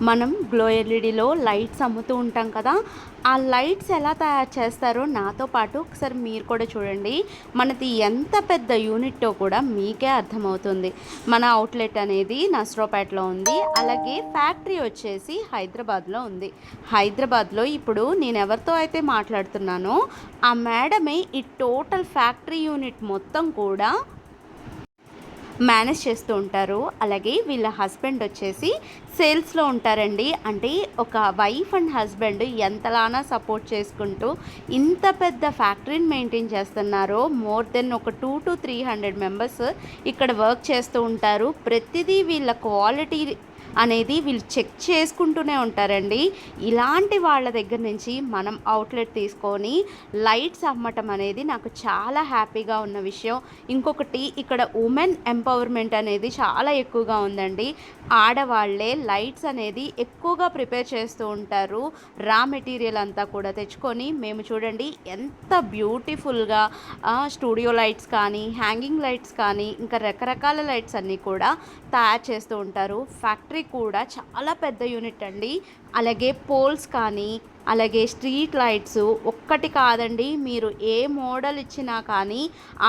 మనం glow ఎల్ఈడిలో lights అమ్ముతూ ఉంటాం కదా. ఆ లైట్స్ ఎలా తయారు చేస్తారో నాతో పాటు ఒకసారి మీరు కూడా చూడండి. మనది ఎంత పెద్ద యూనిట్టో కూడా మీకే అర్థమవుతుంది. మన అవుట్లెట్ అనేది నస్రోపేటలో ఉంది, అలాగే ఫ్యాక్టరీ వచ్చేసి హైదరాబాద్లో ఉంది. హైదరాబాద్లో ఇప్పుడు నేను ఎవరితో అయితే మాట్లాడుతున్నానో ఆ మేడమే ఈ టోటల్ ఫ్యాక్టరీ యూనిట్ మొత్తం కూడా మేనేజ్ చేస్తూ ఉంటారు. అలాగే వీళ్ళ హస్బెండ్ వచ్చేసి సేల్స్లో ఉంటారండి. అంటే ఒక వైఫ్ అండ్ హస్బెండ్ ఎంతలానా సపోర్ట్ చేసుకుంటూ ఇంత పెద్ద ఫ్యాక్టరీని మెయింటైన్ చేస్తున్నారో. మోర్ దెన్ ఒక 200 to 300 మెంబర్స్ ఇక్కడ వర్క్ చేస్తూ ఉంటారు. ప్రతిదీ వీళ్ళ క్వాలిటీ అనేది వీళ్ళు చెక్ చేసుకుంటూనే ఉంటారండి. ఇలాంటి వాళ్ళ దగ్గర నుంచి మనం అవుట్లెట్ తీసుకొని లైట్స్ అమ్మటం అనేది నాకు చాలా హ్యాపీగా ఉన్న విషయం. ఇంకొకటి, ఇక్కడ ఉమెన్ ఎంపవర్మెంట్ అనేది చాలా ఎక్కువగా ఉందండి. ఆడవాళ్లే లైట్స్ అనేది ఎక్కువగా ప్రిపేర్ చేస్తూ ఉంటారు. రా మెటీరియల్ అంతా కూడా తెచ్చుకొని మేము చూడండి ఎంత బ్యూటిఫుల్గా స్టూడియో లైట్స్ కానీ, హ్యాంగింగ్ లైట్స్ కానీ, ఇంకా రకరకాల లైట్స్ అన్నీ కూడా తయారు చేస్తూ ఉంటారు. ఫ్యాక్టరీ కూడా చాలా పెద్ద యూనిట్ అండి. అలాగే పోల్స్ కానీ, అలాగే స్ట్రీట్ లైట్స్ ఒక్కటి కాదండి, మీరు ఏ మోడల్ ఇచ్చినా కానీ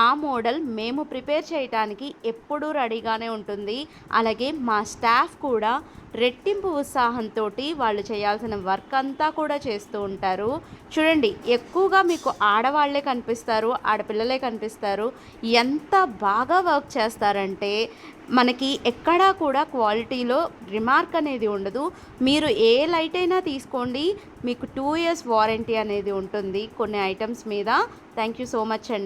ఆ మోడల్ మేము ప్రిపేర్ చేయడానికి ఎప్పుడూ రెడీగానే ఉంటుంది. అలాగే మా స్టాఫ్ కూడా రెట్టింపు ఉత్సాహంతో వాళ్ళు చేయాల్సిన వర్క్ అంతా కూడా చేస్తూ ఉంటారు. చూడండి, ఎక్కువగా మీకు ఆడవాళ్లే కనిపిస్తారు, ఆడపిల్లలే కనిపిస్తారు. ఎంత బాగా వర్క్ చేస్తారంటే మనకి ఎక్కడా కూడా క్వాలిటీలో రిమార్క్ అనేది ఉండదు. మీరు ఏ లైట్ అయినా తీసుకోండి, మీకు 2 years వారంటీ అనేది ఉంటుంది కొన్ని ఐటమ్స్ మీద. థ్యాంక్ యూ సో మచ్ అండి.